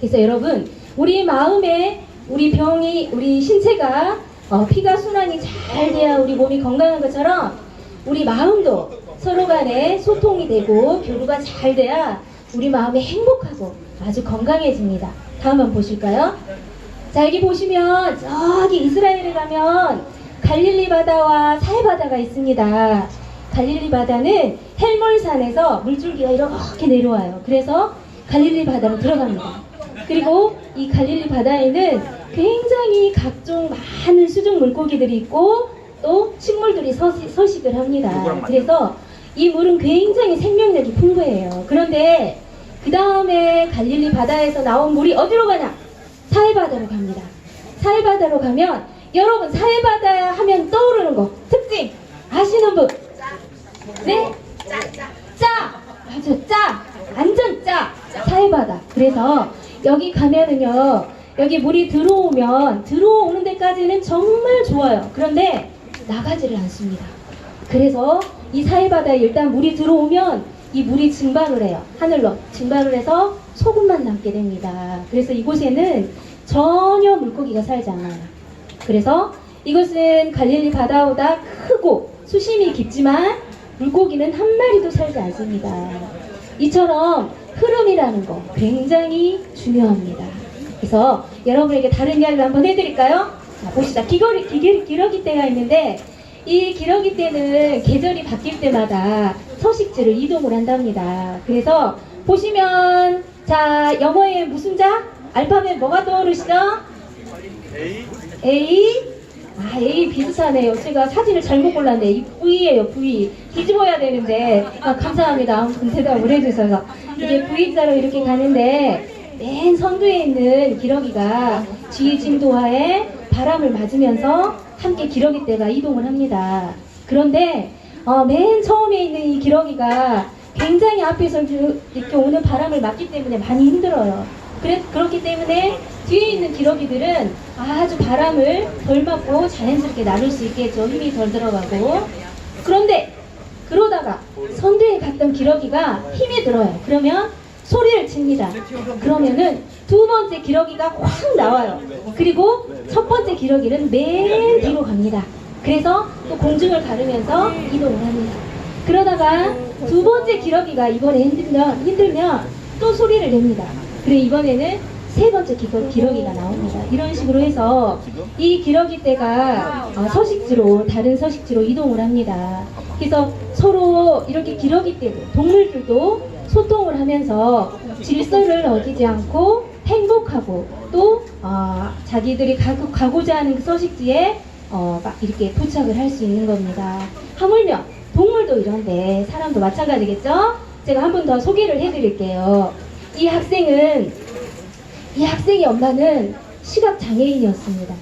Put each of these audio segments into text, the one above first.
그래서 여러분, 우리 마음에 우리 신체가 피가 순환이 잘 돼야 우리 몸이 건강한 것처럼 우리 마음도 서로 간에 소통이 되고 교류가 잘 돼야 우리 마음이 행복하고 아주 건강해집니다. 다음 한번 보실까요? 자, 여기 보시면 저기 이스라엘에 가면 갈릴리 바다와 사해 바다가 있습니다. 갈릴리 바다는 헬몰산에서 물줄기가 이렇게 내려와요. 그래서 갈릴리 바다로 들어갑니다. 그리고 이 갈릴리 바다에는 굉장히 각종 많은 수중 물고기들이 있고 또 식물들이 서식을 합니다. 그래서 이 물은 굉장히 생명력이 풍부해요. 그런데 그 다음에 갈릴리 바다에서 나온 물이 어디로 가냐? 사해바다로 갑니다. 사해바다로 가면 여러분, 사해바다 하면 떠오르는 거 특징 아시는 분? 네? 짜! 맞아, 짜! 완전 짜! 사해바다. 그래서 여기 가면은요, 여기 물이 들어오는 데까지는 정말 좋아요. 그런데 나가지를 않습니다. 그래서 이 사해바다에 일단 물이 들어오면 이 물이 증발을 해요. 하늘로 증발을 해서 소금만 남게 됩니다. 그래서 이곳에는 전혀 물고기가 살지 않아요. 그래서 이것은 갈릴리 바다보다 크고 수심이 깊지만 물고기는 한 마리도 살지 않습니다. 이처럼 흐름이라는 거 굉장히 중요합니다. 그래서 여러분에게 다른 이야기를 한번 해드릴까요? 자, 보시다. 기러기 때가 있는데 이 기러기 때는 계절이 바뀔 때마다 서식지를 이동을 한답니다. 그래서 보시면 자, 영어에 무슨 자? 알파벳 뭐가 떠오르시죠? A? 아, A 비슷하네요. 제가 사진을 잘못 골랐네. 이 V예요, V. 뒤집어야 되는데. 아, 감사합니다. 아무튼 대답을 해주셔서. 이게 V자로 이렇게 가는데 맨 선두에 있는 기러기가 지진도하에 바람을 맞으면서 함께 기러기 떼가 이동을 합니다. 그런데 맨 처음에 있는 이 기러기가 굉장히 앞에서 이렇게 오는 바람을 맞기 때문에 많이 힘들어요. 그렇기 때문에 뒤에 있는 기러기들은 아주 바람을 덜 맞고 자연스럽게 나눌 수 있겠죠. 힘이 덜 들어가고. 그런데 그러다가 선두에 갔던 기러기가 힘이 들어요. 그러면 소리를 칩니다. 그러면은 두 번째 기러기가 확 나와요. 그리고 첫 번째 기러기는 맨 뒤로 갑니다. 그래서 또 공중을 가르면서 이동을 합니다. 그러다가 두 번째 기러기가 이번에 힘들면 또 소리를 냅니다. 그리고 이번에는 세 번째 기러기가 나옵니다. 이런 식으로 해서 이 기러기 떼가 다른 서식지로 이동을 합니다. 그래서 서로 이렇게 기러기 떼도 동물들도 소통을 하면서 질서를 어기지 않고 행복하고 또 자기들이 가고자 하는 그 서식지에 막 이렇게 도착을 할 수 있는 겁니다. 하물며 동물도 이런데 사람도 마찬가지겠죠? 제가 한 번 더 소개를 해드릴게요. 이 학생의 엄마는 시각장애인이었습니다.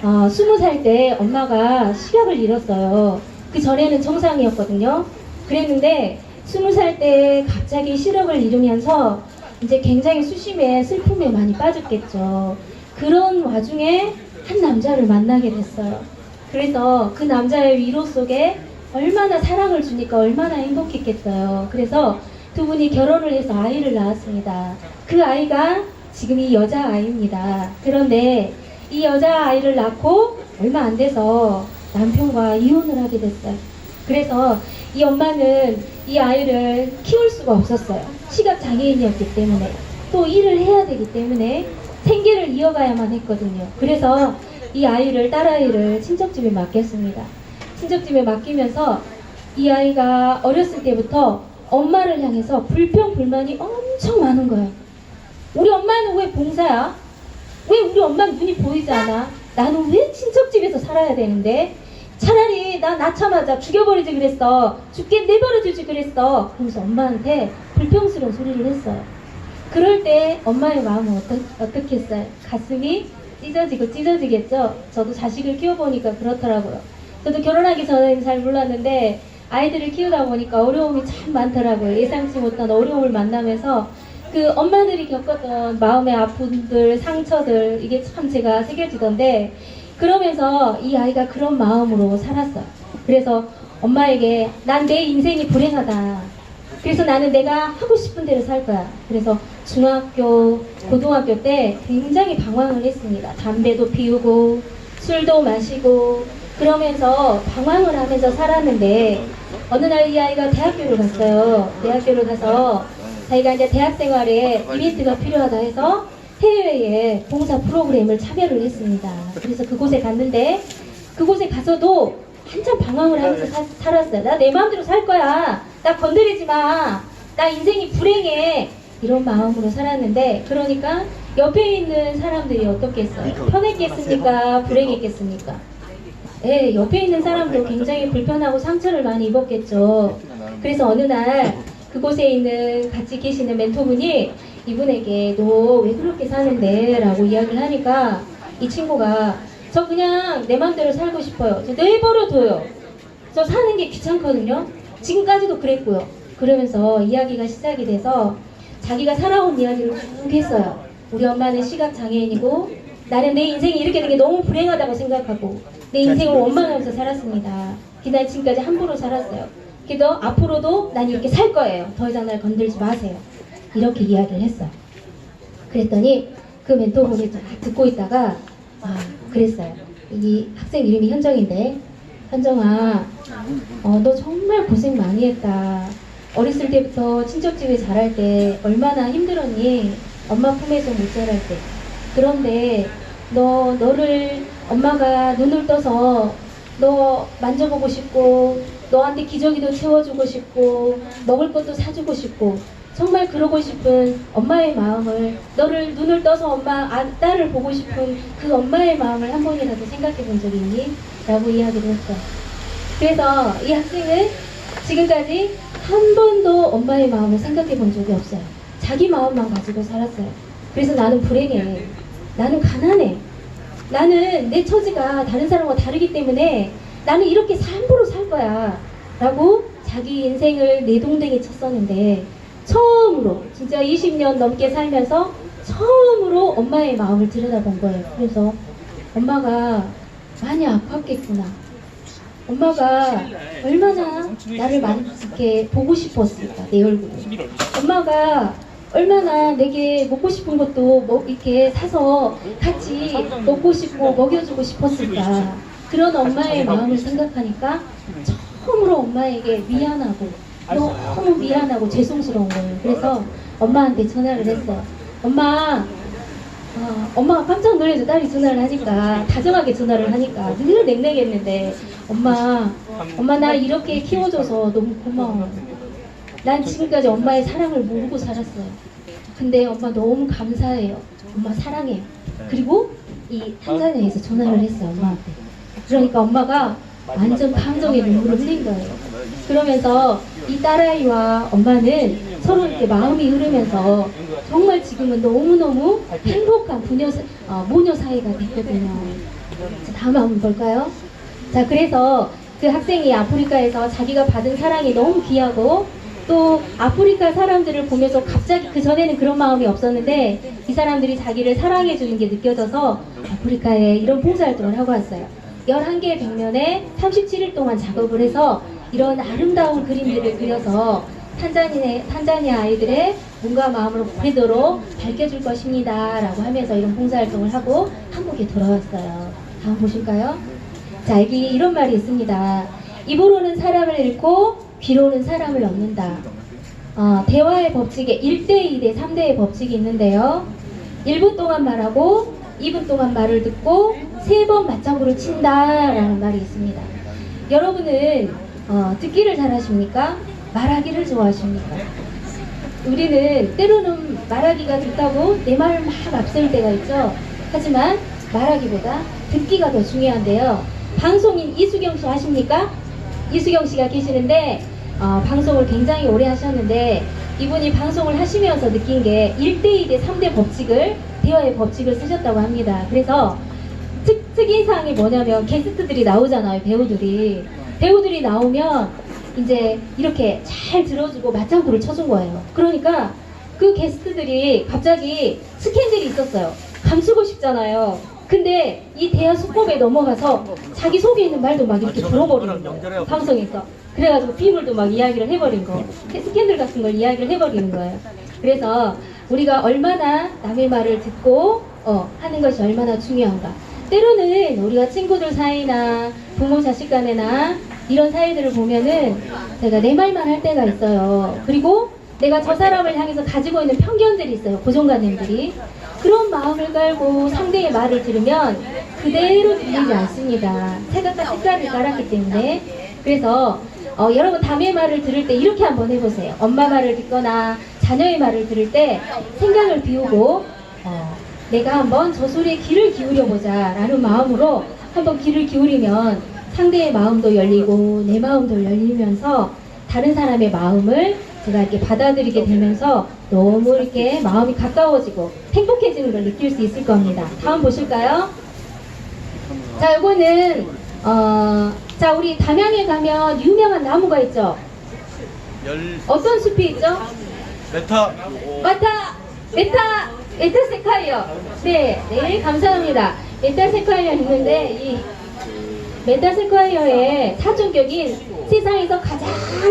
20살 때 엄마가 시각을 잃었어요. 그 전에는 정상이었거든요. 그랬는데 20살 때 갑자기 시력을 잃으면서 이제 굉장히 수심에 슬픔에 많이 빠졌겠죠. 그런 와중에 한 남자를 만나게 됐어요. 그래서 그 남자의 위로 속에 얼마나 사랑을 주니까 얼마나 행복했겠어요. 그래서 두 분이 결혼을 해서 아이를 낳았습니다. 그 아이가 지금 이 여자아이입니다. 그런데 이 여자아이를 낳고 얼마 안 돼서 남편과 이혼을 하게 됐어요. 그래서 이 엄마는 이 아이를 키울 수가 없었어요. 시각장애인이었기 때문에. 또 일을 해야 되기 때문에 생계를 이어가야만 했거든요. 그래서 이 아이를, 딸아이를 친척집에 맡겼습니다. 친척집에 맡기면서 이 아이가 어렸을 때부터 엄마를 향해서 불평불만이 엄청 많은 거예요. 우리 엄마는 왜 봉사야? 왜 우리 엄마는 눈이 보이지 않아? 나는 왜 친척집에서 살아야 되는데? 차라리 나 낳자마자 죽여버리지 그랬어. 죽게 내버려두지 그랬어. 그러면서 엄마한테 불평스러운 소리를 했어요. 그럴 때 엄마의 마음은 어떻게 했어요? 가슴이 찢어지겠죠? 저도 자식을 키워보니까 그렇더라고요. 저도 결혼하기 전에는 잘 몰랐는데 아이들을 키우다 보니까 어려움이 참 많더라고요. 예상치 못한 어려움을 만나면서 그 엄마들이 겪었던 마음의 아픔들, 상처들, 이게 참 제가 새겨지던데, 그러면서 이 아이가 그런 마음으로 살았어요. 그래서 엄마에게 난 내 인생이 불행하다. 그래서 나는 내가 하고 싶은 대로 살 거야. 그래서 중학교, 고등학교 때 굉장히 방황을 했습니다. 담배도 피우고 술도 마시고 그러면서 방황을 하면서 살았는데 어느 날 이 아이가 대학교를 갔어요. 대학교를 가서 자기가 이제 대학 생활에 이벤트가 필요하다 해서 해외에 봉사 프로그램을 참여를 했습니다. 그래서 그곳에 갔는데 그곳에 가서도 한참 방황을 하면서 살았어요. 나 내 마음대로 살 거야. 나 건드리지 마. 나 인생이 불행해. 이런 마음으로 살았는데 그러니까 옆에 있는 사람들이 어떻겠어요? 편했겠습니까? 불행했겠습니까? 예, 옆에 있는 사람도 굉장히 불편하고 상처를 많이 입었겠죠. 그래서 어느 날 그곳에 있는 같이 계시는 멘토분이 이분에게 너 왜 그렇게 사는데? 라고 이야기를 하니까 이 친구가 저 그냥 내 맘대로 살고 싶어요. 저 내버려둬요. 저 사는 게 귀찮거든요. 지금까지도 그랬고요. 그러면서 이야기가 시작이 돼서 자기가 살아온 이야기를 쭉 했어요. 우리 엄마는 시각장애인이고 나는 내 인생이 이렇게 된 게 너무 불행하다고 생각하고 내 인생을 원망하면서 살았습니다. 그날 지금까지 함부로 살았어요. 그래도 앞으로도 난 이렇게 살 거예요. 더 이상 날 건들지 마세요. 이렇게 이야기를 했어요. 그랬더니 그 멘토분이 듣고 있다가 그랬어요. 이 학생 이름이 현정인데 현정아 너 정말 고생 많이 했다. 어렸을 때부터 친척집에 자랄 때 얼마나 힘들었니? 엄마 품에서 못 자랄 때. 그런데 너를 엄마가 눈을 떠서 너 만져보고 싶고 너한테 기저귀도 채워주고 싶고 먹을 것도 사주고 싶고 정말 그러고 싶은 엄마의 마음을 너를 눈을 떠서 엄마 딸을 보고 싶은 그 엄마의 마음을 한 번이라도 생각해 본 적이 있니? 라고 이야기를 했어요. 그래서 이 학생은 지금까지 한 번도 엄마의 마음을 생각해 본 적이 없어요. 자기 마음만 가지고 살았어요. 그래서 나는 불행해. 나는 가난해. 나는 내 처지가 다른 사람과 다르기 때문에 나는 이렇게 함부로 살 거야. 라고 자기 인생을 내동댕이 쳤었는데 처음으로 진짜 20년 넘게 살면서 처음으로 엄마의 마음을 들여다본 거예요. 그래서 엄마가 많이 아팠겠구나. 엄마가 얼마나 나를 많이 이렇게 보고 싶었을까, 내 얼굴을. 엄마가 얼마나 내게 먹고 싶은 것도 이렇게 사서 같이 먹고 싶고 먹여주고 싶었을까. 그런 엄마의 마음을 생각하니까 처음으로 엄마에게 미안하고 너무 미안하고 죄송스러운 거예요. 그래서 엄마한테 전화를 했어요. 엄마가 깜짝 놀라서 딸이 전화를 하니까 다정하게 전화를 하니까 늘 냉랭했는데 엄마 나 이렇게 키워줘서 너무 고마워. 난 지금까지 엄마의 사랑을 모르고 살았어요. 근데 엄마 너무 감사해요. 엄마 사랑해요. 그리고 이 탄자니아에서 전화를 했어요. 엄마한테. 그러니까 엄마가 완전 감정의 눈물을 흘린 거예요. 그러면서 이 딸아이와 엄마는 서로 이렇게 마음이 흐르면서 정말 지금은 너무너무 행복한 모녀 사이가 됐거든요. 자, 다음 한번 볼까요? 자, 그래서 그 학생이 아프리카에서 자기가 받은 사랑이 너무 귀하고 또 아프리카 사람들을 보면서 갑자기 그전에는 그런 마음이 없었는데 이 사람들이 자기를 사랑해 주는 게 느껴져서 아프리카에 이런 봉사활동을 하고 왔어요. 11개의 벽면에 37일 동안 작업을 해서 이런 아름다운 그림들을 그려서 탄자니아 아이들의 몸과 마음을 오래도록 밝혀줄 것입니다 라고 하면서 이런 봉사활동을 하고 한국에 돌아왔어요. 다음 보실까요? 자, 여기 이런 말이 있습니다. 입으로는 사람을 잃고 귀로는 사람을 얻는다. 대화의 법칙에 1대 2대 3대의 법칙이 있는데요. 1분 동안 말하고 2분 동안 말을 듣고 3번 맞장구를 친다 라는 말이 있습니다. 여러분은 듣기를 잘하십니까? 말하기를 좋아하십니까? 우리는 때로는 말하기가 좋다고 내 말을 막 앞세울 때가 있죠. 하지만 말하기보다 듣기가 더 중요한데요. 방송인 이수경 씨 아십니까? 이수경 씨가 계시는데 방송을 굉장히 오래 하셨는데 이분이 방송을 하시면서 느낀 게 1대 2대 3대 법칙을 대화의 법칙을 쓰셨다고 합니다. 그래서 특이사항이 뭐냐면 게스트들이 나오잖아요. 배우들이 나오면 이제 이렇게 잘 들어주고 맞장구를 쳐준 거예요. 그러니까 그 게스트들이 갑자기 스캔들이 있었어요. 감추고 싶잖아요. 근데 이 대화 수법에 넘어가서 자기 속에 있는 말도 막 이렇게 들어버리는 거예요. 방송에서. 그래가지고 비물도 막 이야기를 해버린 거, 스캔들 같은 걸 이야기를 해버리는 거예요. 그래서 우리가 얼마나 남의 말을 듣고 하는 것이 얼마나 중요한가. 때로는 우리가 친구들 사이나 부모 자식 간에나 이런 사이들을 보면은 제가 내 말만 할 때가 있어요. 그리고 내가 저 사람을 향해서 가지고 있는 편견들이 있어요. 고정관념들이. 그런 마음을 깔고 상대의 말을 들으면 그대로 들리지 않습니다. 색깔과 색깔을 깔았기 때문에. 그래서 여러분 남의 말을 들을 때 이렇게 한번 해보세요. 엄마 말을 듣거나 자녀의 말을 들을 때 생각을 비우고 내가 한번 저 소리에 귀를 기울여 보자 라는 마음으로 한번 귀를 기울이면 상대의 마음도 열리고 내 마음도 열리면서 다른 사람의 마음을 제가 이렇게 받아들이게 되면서 너무 이렇게 마음이 가까워지고 행복해지는 걸 느낄 수 있을 겁니다. 다음 보실까요? 자, 요거는 자, 우리 담양에 가면 유명한 나무가 있죠? 어떤 숲이 있죠? 메타세콰이어. 네, 감사합니다. 메타세콰이어 있는데 이 메타세콰이어의 사촌격인 세상에서 가장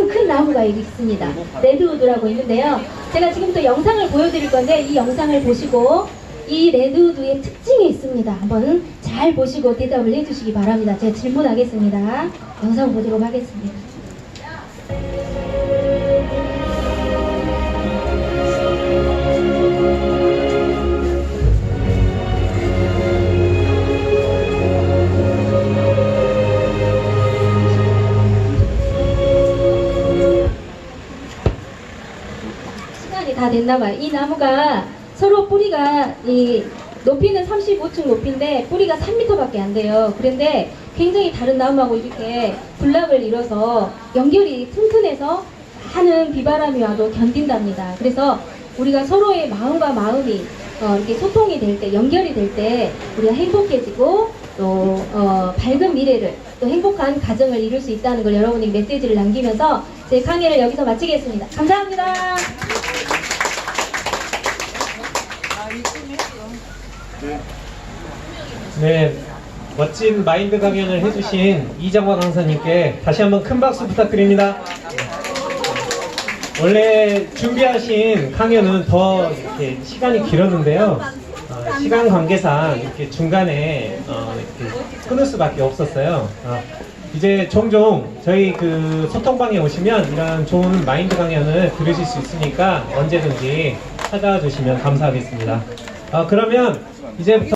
큰 나무가 있습니다. 레드우드라고 있는데요. 제가 지금부터 영상을 보여드릴 건데 이 영상을 보시고 이 레드우드의 특징이 있습니다. 한번 잘 보시고 대답을 해주시기 바랍니다. 제가 질문하겠습니다. 영상 보도록 하겠습니다. 시간이 다 됐나봐요. 이 나무가 서로 뿌리가 이 높이는 35층 높이인데 뿌리가 3m밖에 안 돼요. 그런데 굉장히 다른 나무하고 이렇게 군락을 이뤄서 연결이 튼튼해서 많은 비바람이 와도 견딘답니다. 그래서 우리가 서로의 마음과 마음이 이렇게 소통이 될 때, 연결이 될 때 우리가 행복해지고 또 밝은 미래를 또 행복한 가정을 이룰 수 있다는 걸 여러분에게 메시지를 남기면서 제 강의를 여기서 마치겠습니다. 감사합니다. 네, 멋진 마인드 강연을 해주신 이정화 강사님께 다시 한번 큰 박수 부탁드립니다. 원래 준비하신 강연은 더 이렇게 시간이 길었는데요. 시간 관계상 이렇게 중간에 이렇게 끊을 수밖에 없었어요. 이제 종종 저희 그 소통방에 오시면 이런 좋은 마인드 강연을 들으실 수 있으니까 언제든지 찾아와 주시면 감사하겠습니다. 그러면 이제부터